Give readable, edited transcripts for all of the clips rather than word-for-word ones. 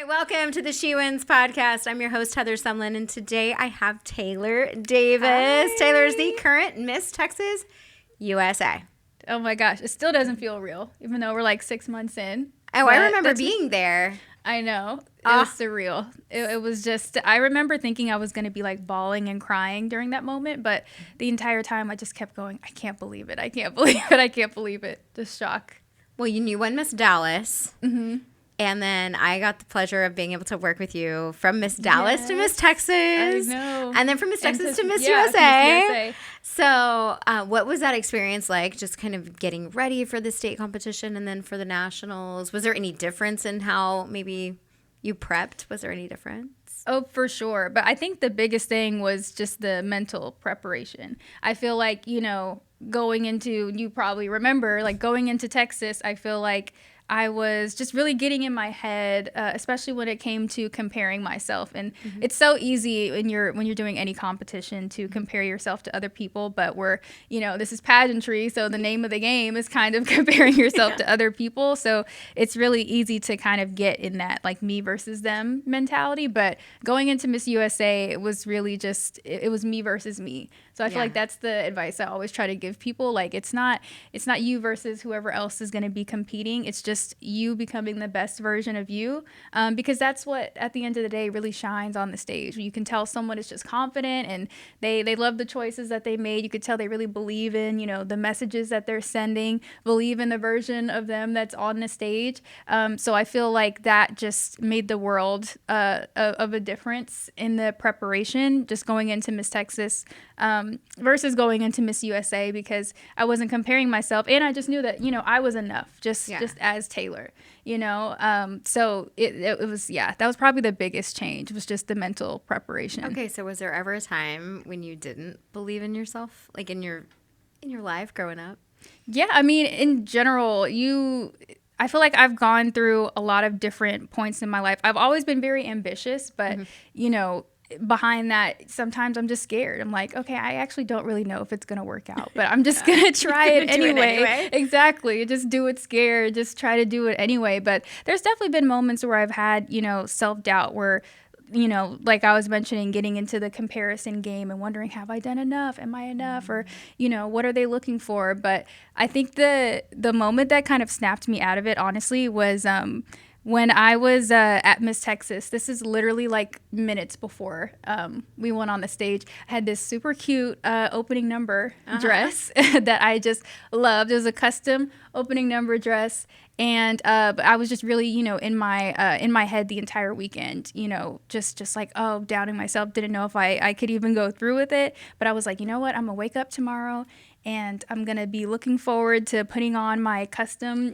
right, welcome to the She Wins podcast. I'm your host, Heather Sumlin, and today I have Taylor Davis. Hi. Taylor is the current Miss Texas USA. Oh my gosh, it still doesn't feel real, even though we're like 6 months in. Oh, I remember being there. I know. It was surreal. It was just, I remember thinking I was going to be like bawling and crying during that moment, but the entire time I just kept going, I can't believe it. I can't believe it. I can't believe it. Just shock. Well, you won Miss Dallas. Mm-hmm. And then I got the pleasure of being able to work with you from Miss Dallas to Miss Texas. I know. And then from Miss Texas to Miss Miss USA. USA. So what was that experience like, just kind of getting ready for the state competition and then for the nationals? Was there any difference in how maybe you prepped? Was there any difference? Oh, for sure. But I think the biggest thing was just the mental preparation. I feel like, going into, you probably remember, like going into Texas, I feel like I was just really getting in my head, especially when it came to comparing myself. And it's so easy when you're doing any competition to compare yourself to other people. But this is pageantry, so the name of the game is kind of comparing yourself to other people. So it's really easy to kind of get in that like me versus them mentality. But going into Miss USA, it was really just it was me versus me. So I feel like that's the advice I always try to give people. Like it's not you versus whoever else is going to be competing. It's just you becoming the best version of you, because that's what at the end of the day really shines on the stage. You can tell someone is just confident and they love the choices that they made. You could tell they really believe in the messages that they're sending, believe in the version of them that's on the stage. So I feel like that just made the world of a difference in the preparation, just going into Miss Texas versus going into Miss USA, because I wasn't comparing myself and I just knew that I was enough just as Taylor, so it was that was probably the biggest change, was just the mental preparation. Okay, so was there ever a time when you didn't believe in yourself, like in your life growing up? Yeah, I mean, in general, I feel like I've gone through a lot of different points in my life. I've always been very ambitious, but behind that, sometimes I'm just scared. I'm like, okay, I actually don't really know if it's going to work out, but I'm just going to try it anyway. Exactly. Just do it scared. Just try to do it anyway. But there's definitely been moments where I've had, self-doubt where, like I was mentioning, getting into the comparison game and wondering, have I done enough? Am I enough? Or, what are they looking for? But I think the moment that kind of snapped me out of it, honestly, was when I was at Miss Texas. This is literally like minutes before we went on the stage. I had this super cute opening number dress that I just loved. It was a custom opening number dress. And I was just really, in my head the entire weekend, just like, doubting myself, didn't know if I could even go through with it. But I was like, you know what, I'm going to wake up tomorrow and I'm going to be looking forward to putting on my custom,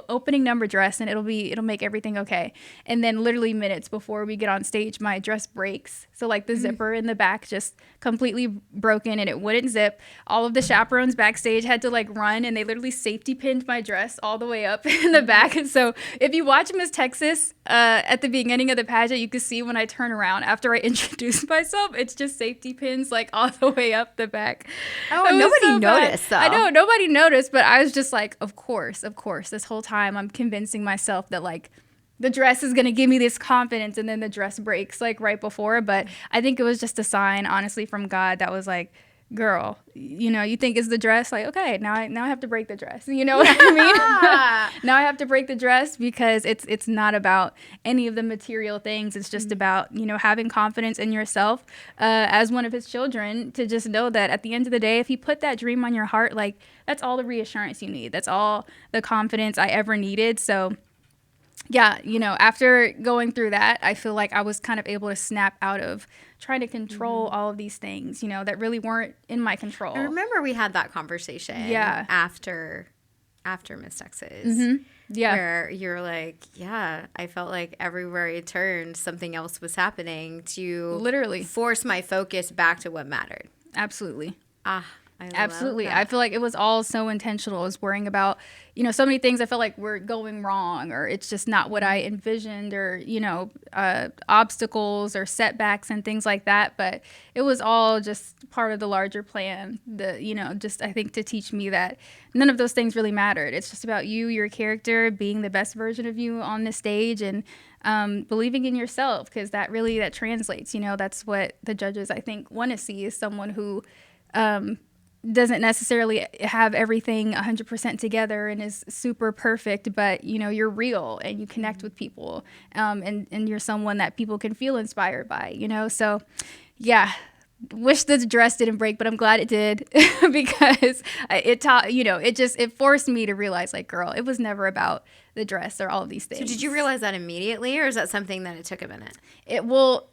opening number dress, and it'll make everything okay. And then literally minutes before we get on stage, my dress breaks. So like the zipper in the back just completely broken and it wouldn't zip. All of the chaperones backstage had to like run, and they literally safety pinned my dress all the way up in the back. And so if you watch Miss Texas at the beginning of the pageant, you can see when I turn around after I introduce myself, it's just safety pins like all the way up the back. Oh, and nobody noticed, though. I know, nobody noticed, but I was just like, of course. This whole time I'm convincing myself that like the dress is going to give me this confidence, and then the dress breaks like right before. But I think it was just a sign, honestly, from God that was like, girl, you think it's the dress? Like, okay, now I have to break the dress. You know what I mean? Now I have to break the dress, because it's not about any of the material things. It's just about, having confidence in yourself as one of his children, to just know that at the end of the day, if he put that dream on your heart, like that's all the reassurance you need. That's all the confidence I ever needed. So yeah, after going through that, I feel like I was kind of able to snap out of trying to control all of these things, that really weren't in my control. I remember we had that conversation after Miss Texas. Yeah. Where you're like, I felt like everywhere I turned, something else was happening to literally force my focus back to what mattered. Absolutely. Absolutely. I feel like it was all so intentional. I was worrying about, so many things I felt like were going wrong, or it's just not what I envisioned, or, obstacles or setbacks and things like that. But it was all just part of the larger plan, just I think to teach me that none of those things really mattered. It's just about you, your character, being the best version of you on the stage. And believing in yourself, because that translates. That's what the judges, I think, want to see, is someone who doesn't necessarily have everything 100% together and is super perfect, but you're real and you connect with people, and you're someone that people can feel inspired by. So yeah, wish the dress didn't break, but I'm glad it did because it taught, it forced me to realize, like, girl, it was never about the dress or all of these things. So did you realize that immediately, or is that something that it took a minute? It will.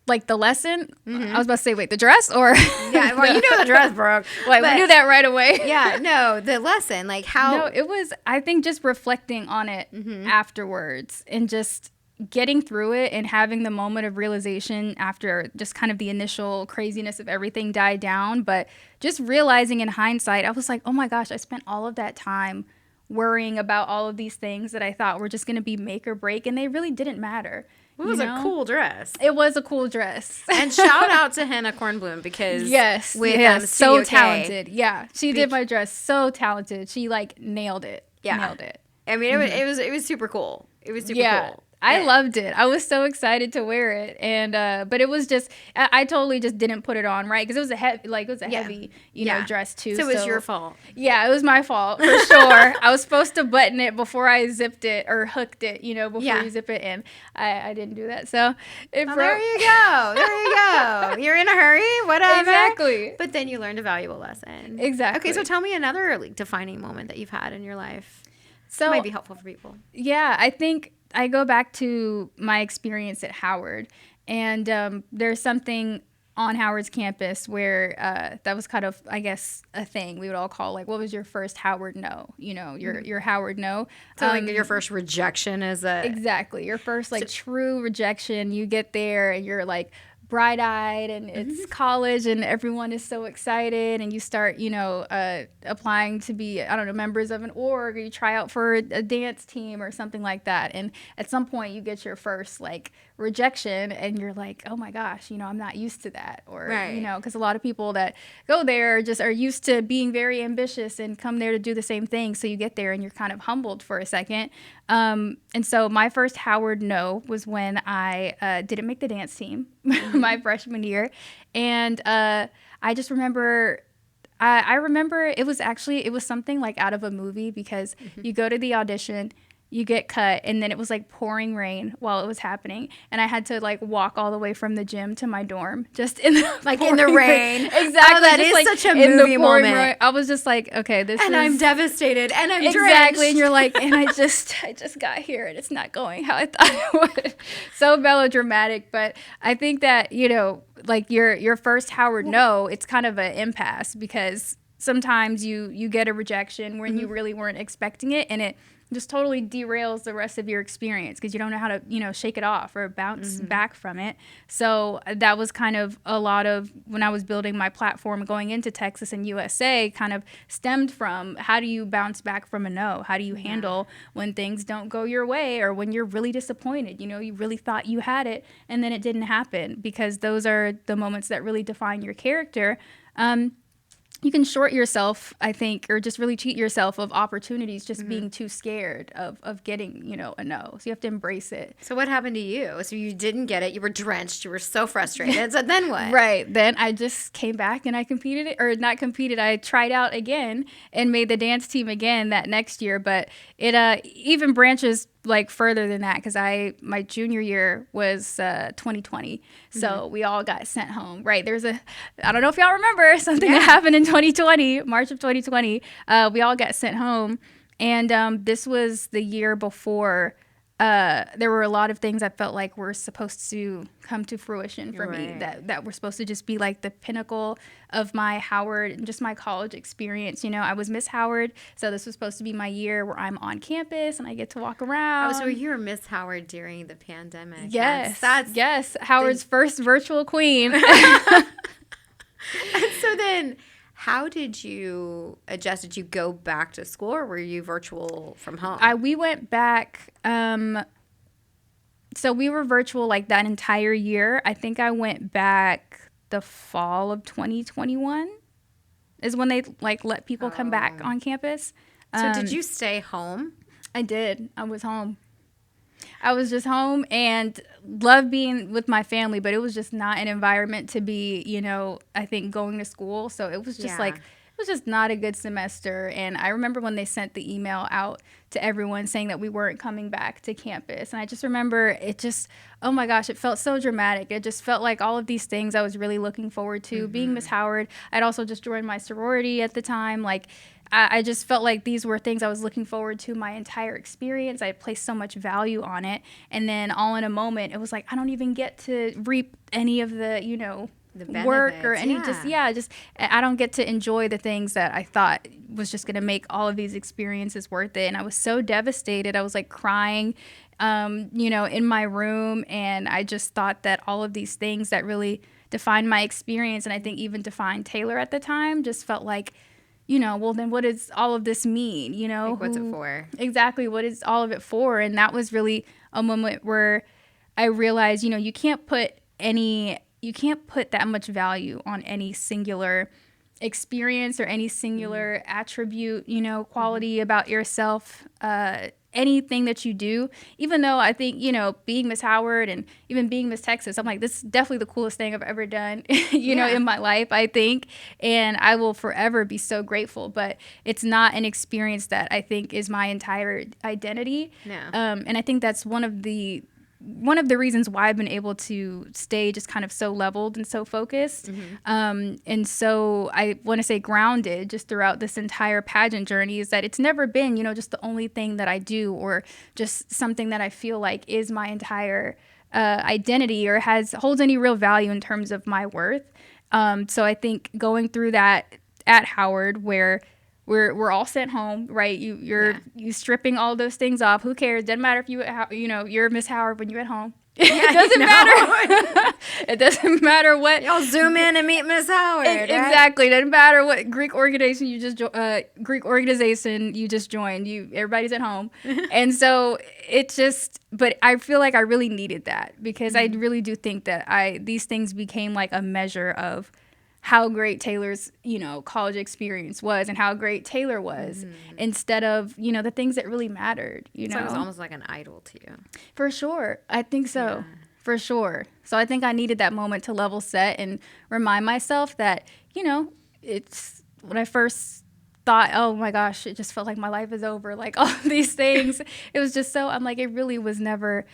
Like the lesson, I was about to say, wait, the dress or? Yeah, well, the dress broke. Like, we knew that right away. Yeah, no, the lesson, like how. No, it was, I think, just reflecting on it afterwards and just getting through it and having the moment of realization after just kind of the initial craziness of everything died down. But just realizing in hindsight, I was like, oh my gosh, I spent all of that time worrying about all of these things that I thought were just going to be make or break, and they really didn't matter. It was a cool dress. It was a cool dress. And shout out to Hannah Kornblum, because so talented. Yeah, she did my dress so talented. She nailed it. Yeah, nailed it. I mean, it was super cool. It was super cool. I loved it. I was so excited to wear it, and but it was just I totally just didn't put it on right because it was a heavy dress too. So it was your fault. Yeah, it was my fault for sure. I was supposed to button it before I zipped it or hooked it, before you zip it in. I didn't do that, so it broke. There you go. There you go. You're in a hurry, whatever. Exactly. But then you learned a valuable lesson. Exactly. Okay, so tell me another defining moment that you've had in your life. So it might be helpful for people. Yeah, I think I go back to my experience at Howard, and there's something on Howard's campus where that was kind of, I guess, a thing we would all call, like, what was your first Howard no? Your Howard no. So your first rejection is a... Exactly. Your first true rejection. You get there and you're like bright-eyed and it's college and everyone is so excited, and you start, applying to be, I don't know, members of an org, or you try out for a dance team or something like that. And at some point you get your first rejection and you're like, oh my gosh, I'm not used to that. Or, because a lot of people that go there just are used to being very ambitious and come there to do the same thing. So you get there and you're kind of humbled for a second. And so my first Howard no was when I didn't make the dance team my freshman year. And I just remember, I remember it was something out of a movie, because you go to the audition, you get cut, and then it was pouring rain while it was happening, and I had to walk all the way from the gym to my dorm just in the in the rain. Exactly. Oh, that is such a movie moment. Rain. I was just okay, I'm devastated, and I'm exactly, drenched. And you're and I just got here, and it's not going how I thought it would. So melodramatic, but I think that your first Howard no, it's kind of an impasse, because sometimes you get a rejection when you really weren't expecting it, and it just totally derails the rest of your experience because you don't know how to, shake it off or bounce back from it. So that was kind of a lot of when I was building my platform going into Texas and USA, kind of stemmed from, how do you bounce back from a no? How do you handle when things don't go your way, or when you're really disappointed? You really thought you had it and then it didn't happen, because those are the moments that really define your character. You can short yourself, I think, or just really cheat yourself of opportunities just being too scared of getting, a no. So you have to embrace it. So what happened to you? So you didn't get it. You were drenched. You were so frustrated. So then what? Right. Then I just came back and I competed, or not competed. I tried out again and made the dance team again that next year. But it even branches further than that, because my junior year was 2020, so we all got sent home. Right, I don't know if y'all remember something that happened in 2020, March of 2020. We all got sent home, and this was the year before. There were a lot of things I felt like were supposed to come to fruition for me, that were supposed to just be the pinnacle of my Howard and just my college experience. I was Miss Howard, so this was supposed to be my year where I'm on campus and I get to walk around. Oh, so you were Miss Howard during the pandemic. Yes, yes, Howard's first virtual queen. And so then, how did you adjust? Did you go back to school, or were you virtual from home? We went back. So we were virtual that entire year. I think I went back the fall of 2021 is when they let people come back on campus. So did you stay home? I did. I was home. I was just home and loved being with my family, but it was just not an environment to be, I think going to school. So it was just Yeah. it was just not a good semester. And I remember when they sent the email out to everyone saying that we weren't coming back to campus. And I just remember it just, oh my gosh, it felt so dramatic. It just felt like all of these things I was really looking forward to. Being Miss Howard, I'd also just joined my sorority at the time. Like, I just felt like these were things I was looking forward to my entire experience. I placed so much value on it. And then all in a moment, it was like, I don't even get to reap any of the, The work or benefits, any just I don't get to enjoy the things that I thought was just going to make all of these experiences worth it. And I was so devastated. I was like crying, in my room. And I just thought that all of these things that really defined my experience, and I think even defined Taylor at the time, just felt like, well, then what does all of this mean? Like, what's it for? Exactly. What is all of it for? And that was really a moment where I realized, you can't put that much value on any singular experience or any singular attribute, quality about yourself, anything that you do. Even though I think, being Miss Howard and even being Miss Texas, I'm like, this is definitely the coolest thing I've ever done, in my life, I think. And I will forever be so grateful. But it's not an experience that I think is my entire identity. No. And I think that's one of the reasons why I've been able to stay just kind of so leveled and so focused. And so I want to say grounded just throughout this entire pageant journey is that it's never been, just the only thing that I do or just something that I feel like is my entire identity or holds any real value in terms of my worth. So I think going through that at Howard where we're all sent home, right? You stripping all those things off. Who cares? Doesn't matter if you're Miss Howard when you're at home. It doesn't matter. It doesn't matter what. Y'all zoom in and meet Miss Howard. Right? Exactly. It doesn't matter what Greek organization you just joined. Everybody's at home, and so it just. But I feel like I really needed that because I really do think that these things became like a measure of how great Taylor's, college experience was and how great Taylor was instead of, the things that really mattered, So it was almost like an idol to you. For sure. I think so. Yeah. For sure. So I think I needed that moment to level set and remind myself that, it's when I first thought, oh my gosh, it just felt like my life is over. Like all these things, it was just I'm like, it really was never,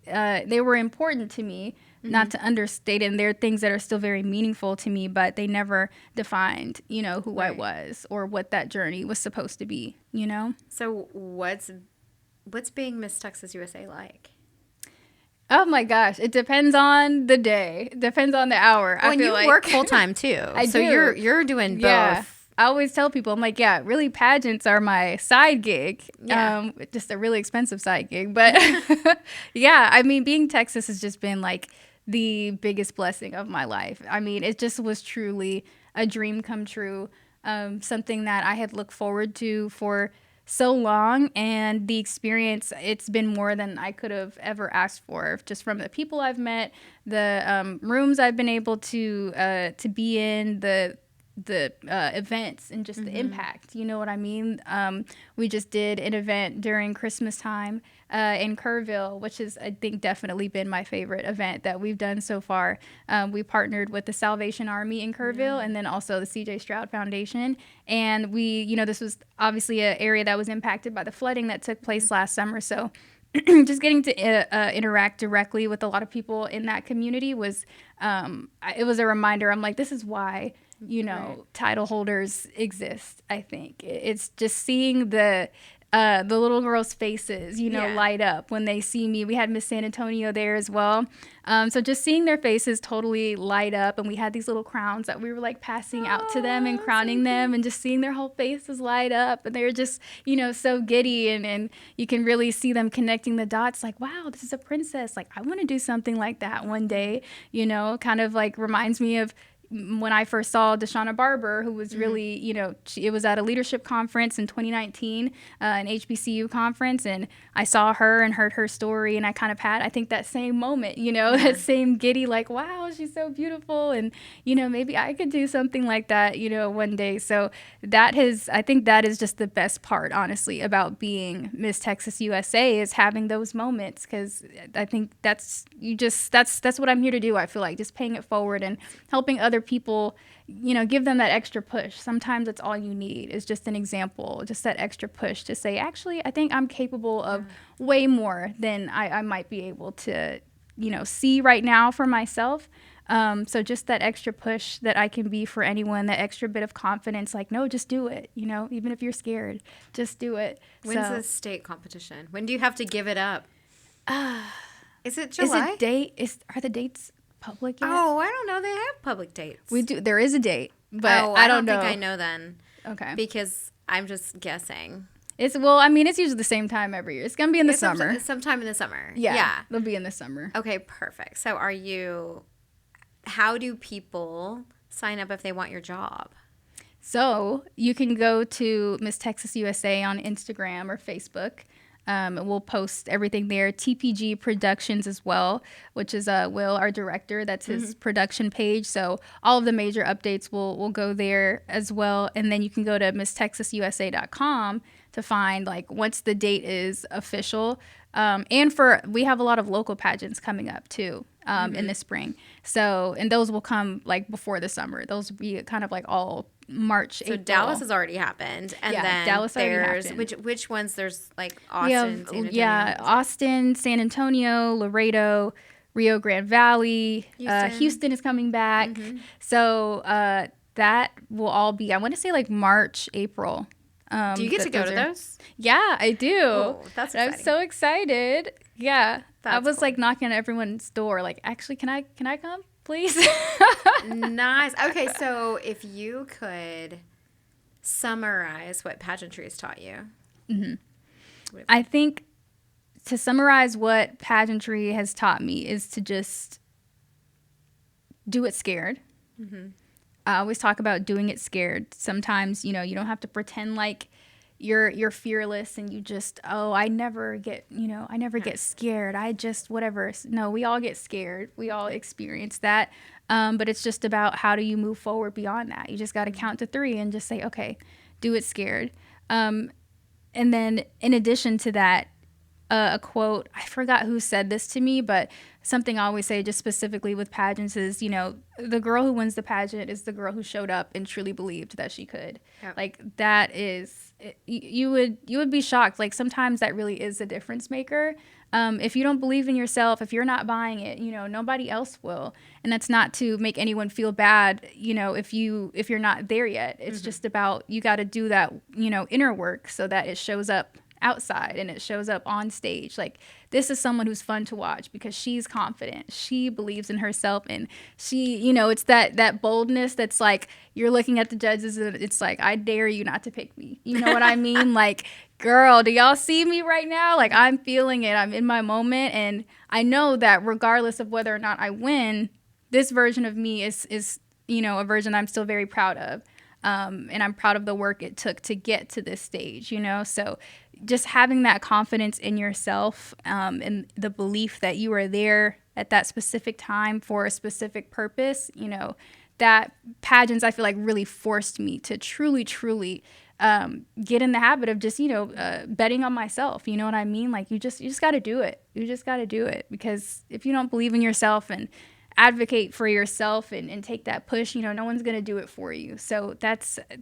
they were important to me. Not to understate it, and there are things that are still very meaningful to me, but they never defined, who right. I was or what that journey was supposed to be, So what's being Miss Texas USA like? Oh my gosh, it depends on the day, depends on the hour. Well, I feel like work full time too. So do. You're doing both. I always tell people, I'm like, yeah, really pageants are my side gig. Yeah. Just a really expensive side gig, but yeah, I mean, being Texas has just been like the biggest blessing of my life. I mean, it just was truly a dream come true, something that I had looked forward to for so long, and the experience, it's been more than I could have ever asked for, just from the people I've met, the rooms I've been able to be in, the events and just the impact, you know what I mean? We just did an event during Christmas time in Kerrville, which is, I think, definitely been my favorite event that we've done so far. We partnered with the Salvation Army in Kerrville and then also the CJ Stroud Foundation. And we, this was obviously an area that was impacted by the flooding that took place last summer. So just getting to interact directly with a lot of people in that community was, it was a reminder. I'm like, this is why, right. Title holders exist. I think it's just seeing the little girls' faces, light up when they see me. We had Miss San Antonio there as well. So just seeing their faces totally light up, and we had these little crowns that we were like passing out to them and crowning them, and just seeing their whole faces light up, and they're just, so giddy, and you can really see them connecting the dots like, wow, this is a princess. Like, I want to do something like that one day, kind of like reminds me of, when I first saw Deshauna Barber, who was really, it was at a leadership conference in 2019, an HBCU conference, and I saw her and heard her story, and I kind of had, I think, that same moment, that same giddy, like, wow, she's so beautiful, and, maybe I could do something like that, one day. So I think that is just the best part, honestly, about being Miss Texas USA, is having those moments, because I think that's what I'm here to do. I feel like just paying it forward and helping other people, give them that extra push. Sometimes that's all you need, is just an example, just that extra push to say, actually, I think I'm capable of way more than I might be able to, see right now for myself. So just that extra push that I can be for anyone, that extra bit of confidence, like, no, just do it, even if you're scared, just do it. When's the state competition? When do you have to give it up? Is it July? Are the dates public yet? Oh, I don't know. They have public dates. We do. There is a date, but I don't think I know then. Okay. Because I'm just guessing. It's usually the same time every year. It's going to be in the summer. Sometime in the summer. Yeah. It'll be in the summer. Okay, perfect. So how do people sign up if they want your job? So you can go to Miss Texas USA on Instagram or Facebook. We'll post everything there. TPG Productions as well, which is Will, our director. That's his production page. So all of the major updates will go there as well. And then you can go to misstexasusa.com to find, like, once the date is official. And we have a lot of local pageants coming up too in the spring. So, and those will come like before the summer. Those will be kind of like all March, April. So Dallas has already happened, and then Dallas there's which ones? There's like Austin, San Antonio. Austin, San Antonio, Laredo, Rio Grande Valley, Houston is coming back. So that will all be, I want to say, like March, April. Do you get to go to those? Yeah, I do. Oh, that's exciting. I'm so excited. Yeah, I was cool. like knocking on everyone's door, like, actually, can I come, please? Nice. Okay, so if you could summarize what pageantry has taught you. I think to summarize what pageantry has taught me is to just do it scared. I always talk about doing it scared. Sometimes, you don't have to pretend like you're fearless and you just, I never get scared. I just, whatever. No, we all get scared. We all experience that. But it's just about, how do you move forward beyond that? You just got to count to 3 and just say, okay, do it scared. And then in addition to that, a quote, I forgot who said this to me, but something I always say just specifically with pageants is, the girl who wins the pageant is the girl who showed up and truly believed that she could. Yep. Like, that is, you would be shocked. Like, sometimes that really is a difference maker. If you don't believe in yourself, if you're not buying it, nobody else will. And that's not to make anyone feel bad, if you're not there yet. It's just about, you got to do that, inner work so that it shows up outside and it shows up on stage. Like, this is someone who's fun to watch because she's confident, she believes in herself, and she, it's that boldness that's like, you're looking at the judges and it's like, I dare you not to pick me, you know what I mean? Like, girl, do y'all see me right now? Like, I'm feeling it, I'm in my moment, and I know that regardless of whether or not I win, this version of me is a version I'm still very proud of. And I'm proud of the work it took to get to this stage, so just having that confidence in yourself, and the belief that you are there at that specific time for a specific purpose, that pageants, I feel like, really forced me to truly get in the habit of just, betting on myself. You know what I mean? Like, you just got to do it. You just got to do it, because if you don't believe in yourself and advocate for yourself and take that push, no one's going to do it for you. So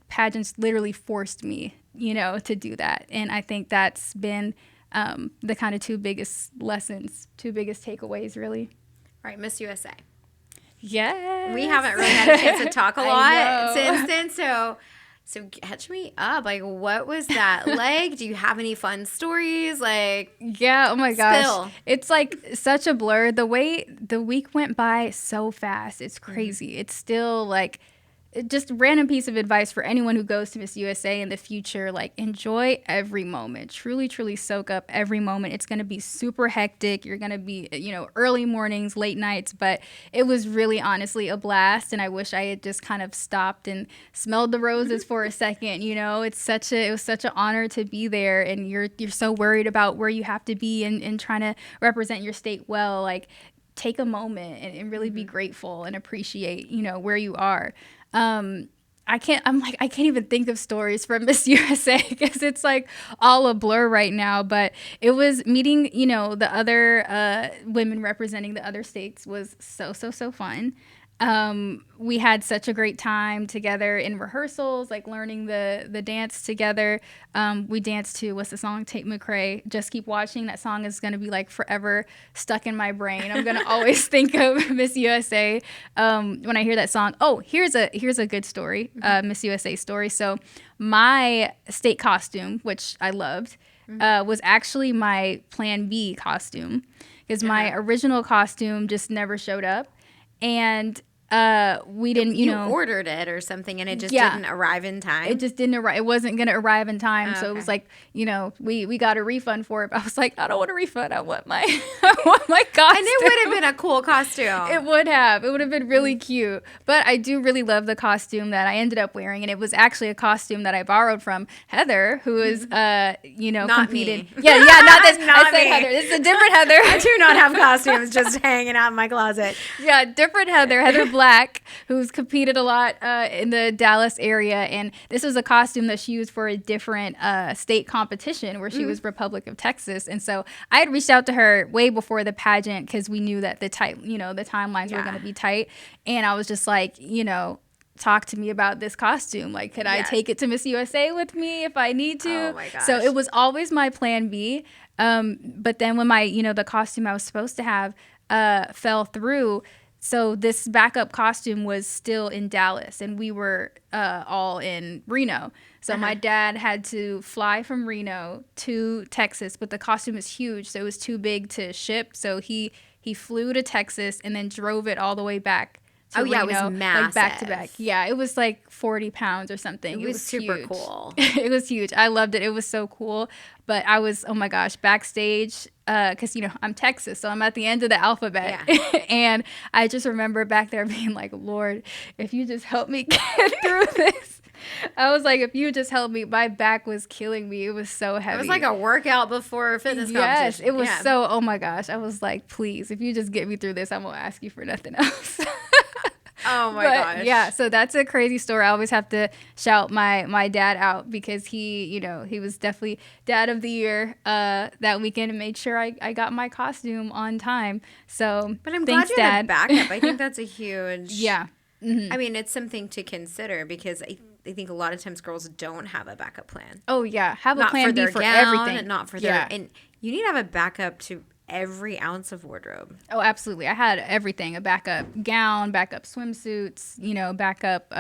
pageants literally forced me, to do that. And I think that's been the kind of 2 biggest lessons, 2 biggest takeaways, really. All right, Miss USA. Yes. We haven't really had a chance to talk a lot since then, so catch me up. Like, what was that like? Do you have any fun stories? Like, yeah, oh my gosh. Spill. It's like such a blur. The way the week went by so fast. It's crazy. It's still like, just random piece of advice for anyone who goes to Miss USA in the future, like enjoy every moment. Truly, truly soak up every moment. It's going to be super hectic. You're going to be, early mornings, late nights, but it was really honestly a blast. And I wish I had just kind of stopped and smelled the roses for a second. It was such an honor to be there. And you're so worried about where you have to be and trying to represent your state well. Like, take a moment and really be grateful and appreciate, where you are. I can't even think of stories from Miss USA because it's like all a blur right now. But it was meeting, the other women representing the other states was so fun. We had such a great time together in rehearsals, like learning the dance together. We danced to, what's the song? Tate McRae, Just Keep Watching. That song is going to be like forever stuck in my brain. I'm going to always think of Miss USA when I hear that song. Oh, here's a good story, Miss USA story. So my state costume, which I loved, was actually my Plan B costume because my original costume just never showed up. And we didn't, you ordered it or something and it just didn't arrive in time. It just didn't arrive. It wasn't going to arrive in time. So it was like, we got a refund for it. But I was like, I don't want a refund. I want my costume. And it would have been a cool costume. It would have. It would have been really cute. But I do really love the costume that I ended up wearing. And it was actually a costume that I borrowed from Heather, who is, not competed. Me. Yeah, not this. Not I said me. Heather. This is a different Heather. I do not have costumes just hanging out in my closet. Yeah, different Heather. Heather Black, who's competed a lot in the Dallas area. And this was a costume that she used for a different state competition where she was Republic of Texas. And so I had reached out to her way before the pageant because we knew that the timelines were going to be tight. And I was just like, talk to me about this costume. Like, could I take it to Miss USA with me if I need to? Oh my gosh. So it was always my plan B. But then when my, the costume I was supposed to have fell through, so this backup costume was still in Dallas and we were all in Reno. So my dad had to fly from Reno to Texas, but the costume is huge, so it was too big to ship. So he flew to Texas and then drove it all the way back to Reno. It was massive. Like back to back. Yeah, it was like 40 pounds or something. It was super huge. cool. It was huge. I loved it. It was so cool. But I was, oh my gosh, backstage, because, I'm Texas, so I'm at the end of the alphabet. Yeah. And I just remember back there being like, Lord, if you just help me get through this. I was like, if you just help me, my back was killing me. It was so heavy. It was like a workout before a fitness competition. Yes, it was so, oh my gosh. I was like, please, if you just get me through this, I won't ask you for nothing else. Oh my gosh. Yeah, so that's a crazy story. I always have to shout my dad out because he was definitely dad of the year that weekend and made sure I got my costume on time. So, but I'm thanks, glad you Dad. had a backup. I think that's a huge. Yeah. Mm-hmm. I mean, it's something to consider because I think a lot of times girls don't have a backup plan. Oh yeah, have not a plan for B their for gown, everything. not for their and you need to have a backup to every ounce of wardrobe. Oh, absolutely. I had everything, a backup gown, backup swimsuits, backup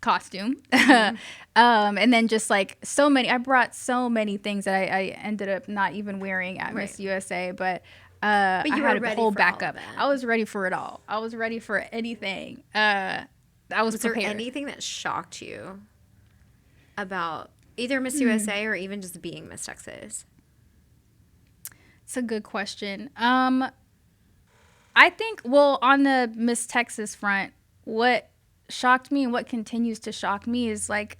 costume. Mm-hmm. And then just like I brought so many things that I ended up not even wearing at Miss USA, but you I had a whole backup. I was ready for it all. I was ready for anything. I was prepared. There anything that shocked you about either Miss USA or even just being Miss Texas? It's a good question. I think, on the Miss Texas front, what shocked me and what continues to shock me is like,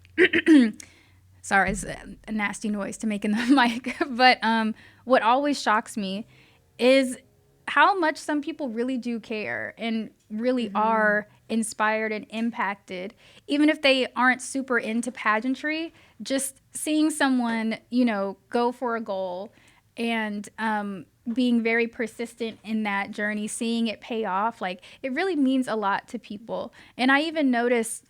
sorry, it's a nasty noise to make in the mic, but what always shocks me is how much some people really do care and really are inspired and impacted, even if they aren't super into pageantry. Just seeing someone, go for a goal and being very persistent in that journey, seeing it pay off, like it really means a lot to people. And I even noticed,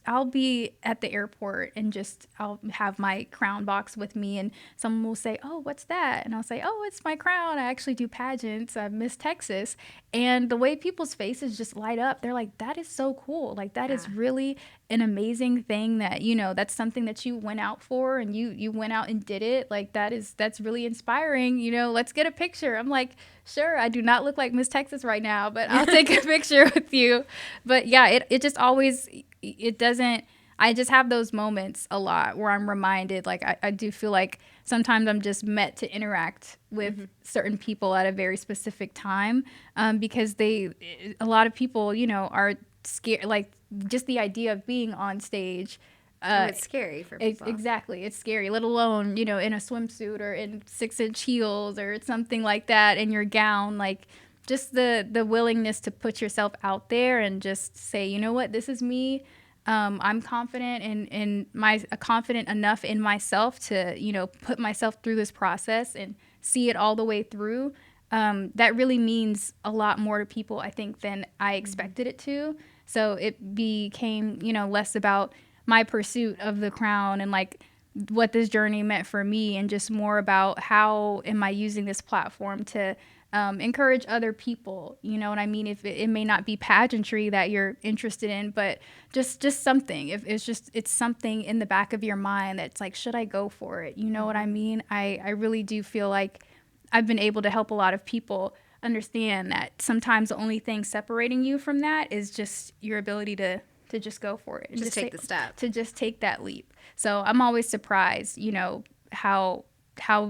I'll be at the airport and I'll have my crown box with me and someone will say, oh, what's that? And I'll say, oh, it's my crown. I actually do pageants. I'm Miss Texas. And the way people's faces just light up, they're like, that is so cool. Like that is really an amazing thing that, that's something that you went out for and you went out and did it. Like that's really inspiring. Let's get a picture. I'm like, sure, I do not look like Miss Texas right now, but I'll take a picture with you. But yeah, it just always, it doesn't, I just have those moments a lot where I'm reminded, like, I do feel like sometimes I'm just meant to interact with certain people at a very specific time, because a lot of people, you know, are scared, like, just the idea of being on stage. It's scary for people. Exactly. It's scary, let alone, you know, in a swimsuit or in 6-inch heels or something like that, in your gown. Like, just the willingness to put yourself out there and just say, you know what, this is me. I'm confident confident enough in myself to, you know, put myself through this process and see it all the way through. That really means a lot more to people, I think, than I expected it to. So it became, you know, less about my pursuit of the crown and like what this journey meant for me, and just more about how am I using this platform to encourage other people. You know what I mean? If it may not be pageantry that you're interested in, but just something. If it's something in the back of your mind that's like, should I go for it? You know what I mean? I really do feel like I've been able to help a lot of people understand that sometimes the only thing separating you from that is just your ability to just go for it. Just take the step. To just take that leap. So I'm always surprised, you know, how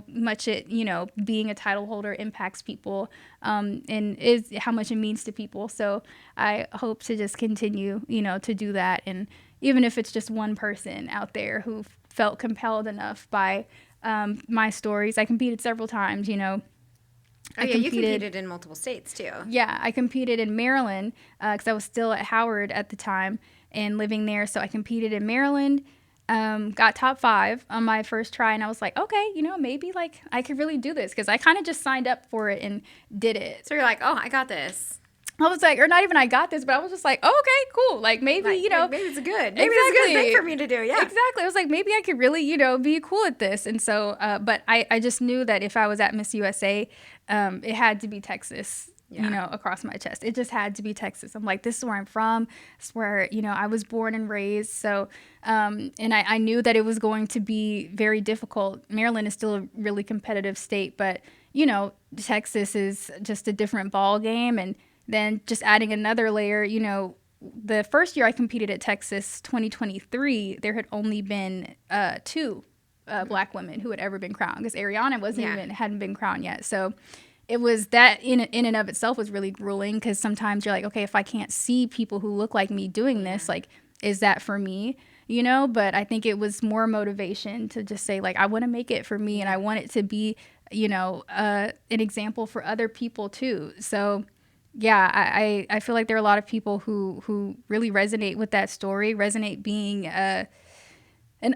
much it, you know, being a title holder impacts people, and is how much it means to people. So I hope to just continue, you know, to do that. And even if it's just one person out there who felt compelled enough by my stories. I competed several times, you know. You competed in multiple states too. Yeah, I competed in Maryland because I was still at Howard at the time and living there. So I competed in Maryland, got top 5 on my first try, and I was like, okay, you know, maybe like I could really do this, because I kind of just signed up for it and did it. So you're like, oh, I got this. I was like, or not even I got this, but I was just like, oh, okay, cool. Like maybe, you know. Maybe it's good. Maybe it's a good thing for me to do, yeah. Exactly. I was like, maybe I could really, you know, be cool at this. And so, but I just knew that if I was at Miss USA, it had to be Texas, you know, across my chest. It just had to be Texas. I'm like, this is where I'm from. It's where, you know, I was born and raised. So, and I knew that it was going to be very difficult. Maryland is still a really competitive state, but, you know, Texas is just a different ball game. And then just adding another layer, you know, the first year I competed at Texas, 2023, there had only been 2 black women who had ever been crowned, because Ariana hadn't been crowned yet. So it was that in and of itself was really grueling, because sometimes you're like, okay, if I can't see people who look like me doing this, like, is that for me? You know, but I think it was more motivation to just say, like, I want to make it for me, and I want it to be, you know, an example for other people too. So yeah, I feel like there are a lot of people who really resonate with that story, resonate being an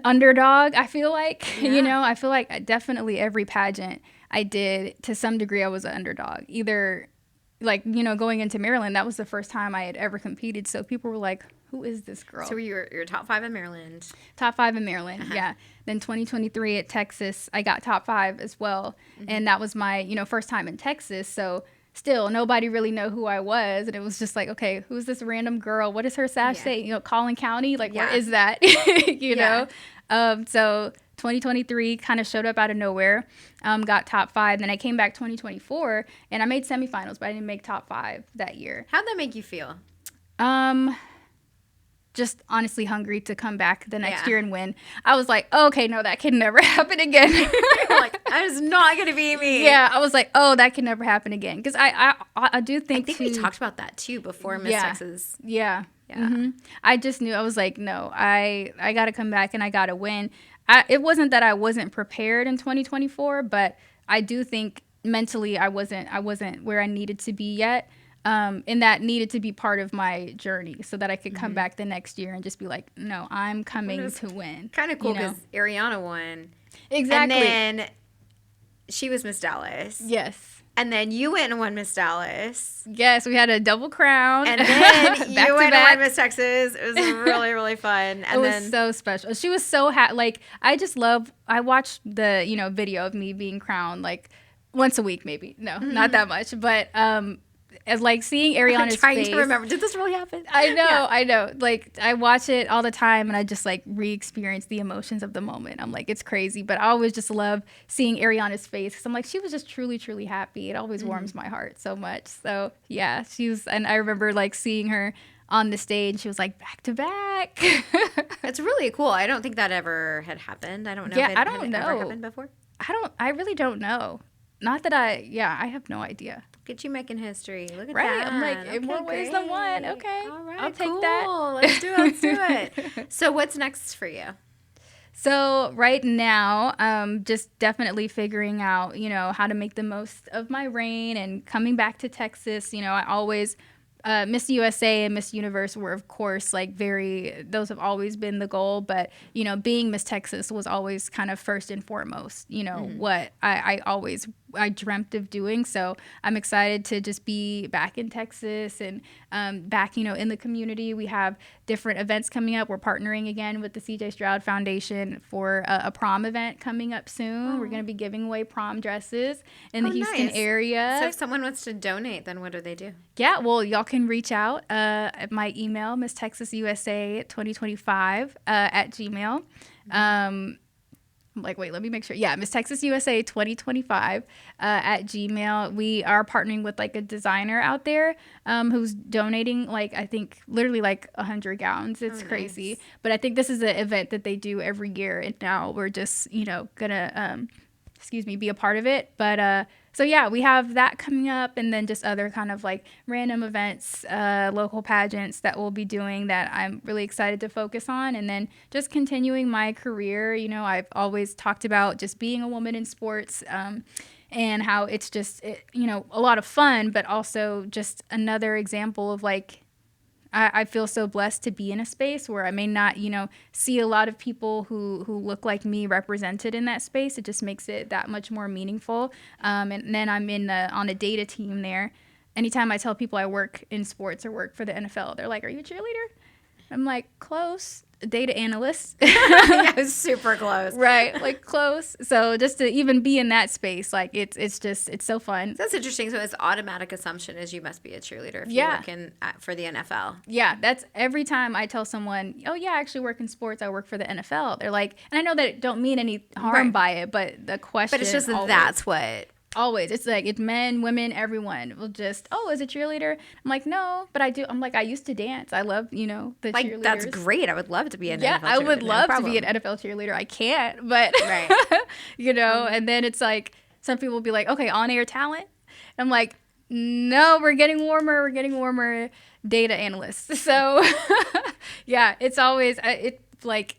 underdog, I feel like. You know, I feel like definitely every pageant I did, to some degree, I was an underdog. Either, like, you know, going into Maryland, that was the first time I had ever competed. So people were like, who is this girl? So you're top 5 in Maryland. Top 5 in Maryland, yeah. Then 2023 at Texas, I got top 5 as well. And that was my, you know, first time in Texas. So still, nobody really know who I was, and it was just like, okay, who's this random girl? What does her sash say? You know, Collin County, like, where is that? you know? So 2023 kind of showed up out of nowhere, got top 5. Then I came back 2024, and I made semifinals, but I didn't make top 5 that year. How'd that make you feel? Just honestly hungry to come back the next year and win. I was like, oh, okay, no, that can never happen again. Like, that is not going to be me. Yeah, I was like, oh, that can never happen again. Because I do think we talked about that too before Miss Texas. Yeah. I just knew, I was like, no, I got to come back and I got to win. It wasn't that I wasn't prepared in 2024, but I do think mentally I wasn't where I needed to be yet. And that needed to be part of my journey so that I could come back the next year and just be like, no, I'm coming to win. Kind of cool because Ariana won. Exactly. And then she was Miss Dallas. Yes. And then you went and won Miss Dallas. Yes, we had a double crown. And then you went and won Miss Texas. It was really, really fun. And it was so special. She was so happy. Like, I watched the, you know, video of me being crowned like once a week, maybe. No, not that much. But as like seeing Ariana's face. I'm trying to remember. Did this really happen? I know. Like, I watch it all the time, and I just like re-experience the emotions of the moment. I'm like, it's crazy, but I always just love seeing Ariana's face, because I'm like, she was just truly, truly happy. It always warms my heart so much. So yeah, and I remember like seeing her on the stage. She was like, back to back. It's really cool. I don't think that ever had happened. I don't know. Yeah, if I it don't had know. ever happened before. I really don't know. Not that I have no idea. Look at you making history. Look at Right. that. I'm like, in more ways than one. Okay. All right. I'll take cool. that. Let's do it. Let's do it. So what's next for you? So right now, just definitely figuring out, how to make the most of my reign and coming back to Texas. I always Miss USA and Miss Universe were, of course, like those have always been the goal. But, being Miss Texas was always kind of first and foremost, what I dreamt of doing. So I'm excited to just be back in Texas and back, in the community. We have different events coming up. We're partnering again with the CJ Stroud Foundation for a prom event coming up soon. We're going to be giving away prom dresses in the Houston area. So if someone wants to donate, then what do they do? Yeah, well, y'all can reach out at my email, MissTexasUSA2025 at Gmail. I'm like, wait, let me make sure. Yeah, MissTexasUSA2025 at Gmail. We are partnering with like a designer out there who's donating I think literally 100 gowns. It's crazy. But I think this is an event that they do every year. And now we're just, gonna, be a part of it. But so yeah, we have that coming up, and then just other kind of random events, local pageants that we'll be doing that I'm really excited to focus on. And then just continuing my career. I've always talked about just being a woman in sports, and how it's just, a lot of fun, but also just another example of I feel so blessed to be in a space where I may not, see a lot of people who look like me represented in that space. It just makes it that much more meaningful. And then I'm on a data team there. Anytime I tell people I work in sports or work for the NFL, they're like, "Are you a cheerleader?" I'm like, "Close." Data analyst. Yeah, super close. Right, close. So just to even be in that space, it's so fun. That's interesting. So it's automatic assumption is you must be a cheerleader if you're working for the NFL. Yeah, that's every time I tell someone, "Oh yeah, I actually work in sports. I work for the NFL." They're like, and I know that it don't mean any harm by it, but the question. But it's just that's what. Always. It's men, women, everyone will just, "Oh, is a cheerleader?" I'm like, "No, but I do." I'm like, "I used to dance. I love, the cheerleaders." That's great. I would love to be an NFL cheerleader. I would love to be an NFL cheerleader. I can't, but, right. And then it's some people will be like, "Okay, on-air talent." And I'm like, "No, we're getting warmer. We're getting warmer, data analysts." So, yeah, it's always,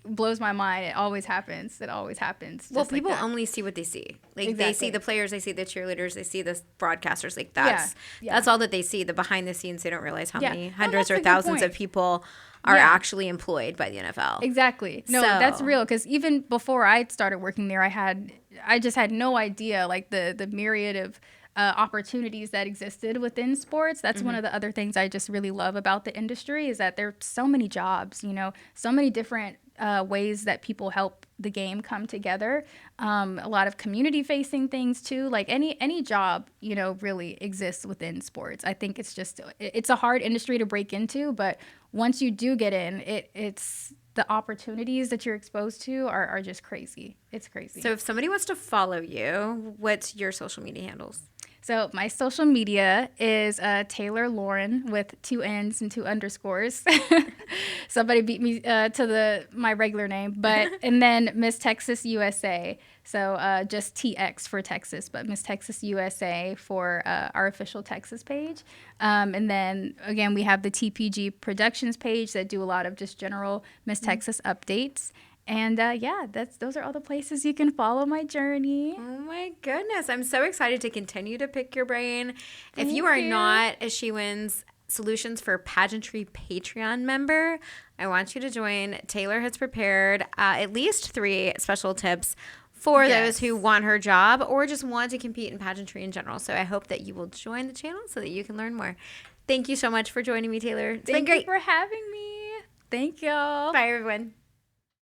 blows my mind. It always happens. Well, people only see what they see. They see the players, they see the cheerleaders, they see the broadcasters. That's all that they see. The behind the scenes, they don't realize how many hundreds or thousands of people are actually employed by the NFL. Exactly. No, that's real. Because even before I started working there, I just had no idea the myriad of opportunities that existed within sports. That's one of the other things I just really love about the industry is that there are so many jobs, so many different ways that people help the game come together. A lot of community facing things too. Any job, really exists within sports. I think it's a hard industry to break into, but once you do get in, it's the opportunities that you're exposed to are just crazy. It's crazy. So if somebody wants to follow you, what's your social media handles? So my social media is Taylor Lauren with 2 N's and 2 underscores. Somebody beat me to my regular name, and then Miss Texas USA. So just TX for Texas, but Miss Texas USA for our official Texas page. And then again, we have the TPG Productions page that do a lot of just general Miss Texas updates. And those are all the places you can follow my journey. Oh my goodness. I'm so excited to continue to pick your brain. If you are not a She Wins Solutions for Pageantry Patreon member, I want you to join. Taylor has prepared at least 3 special tips for those who want her job or just want to compete in pageantry in general. So I hope that you will join the channel so that you can learn more. Thank you so much for joining me, Taylor. It's been great. Thank you for having me. Thank y'all. Bye, everyone.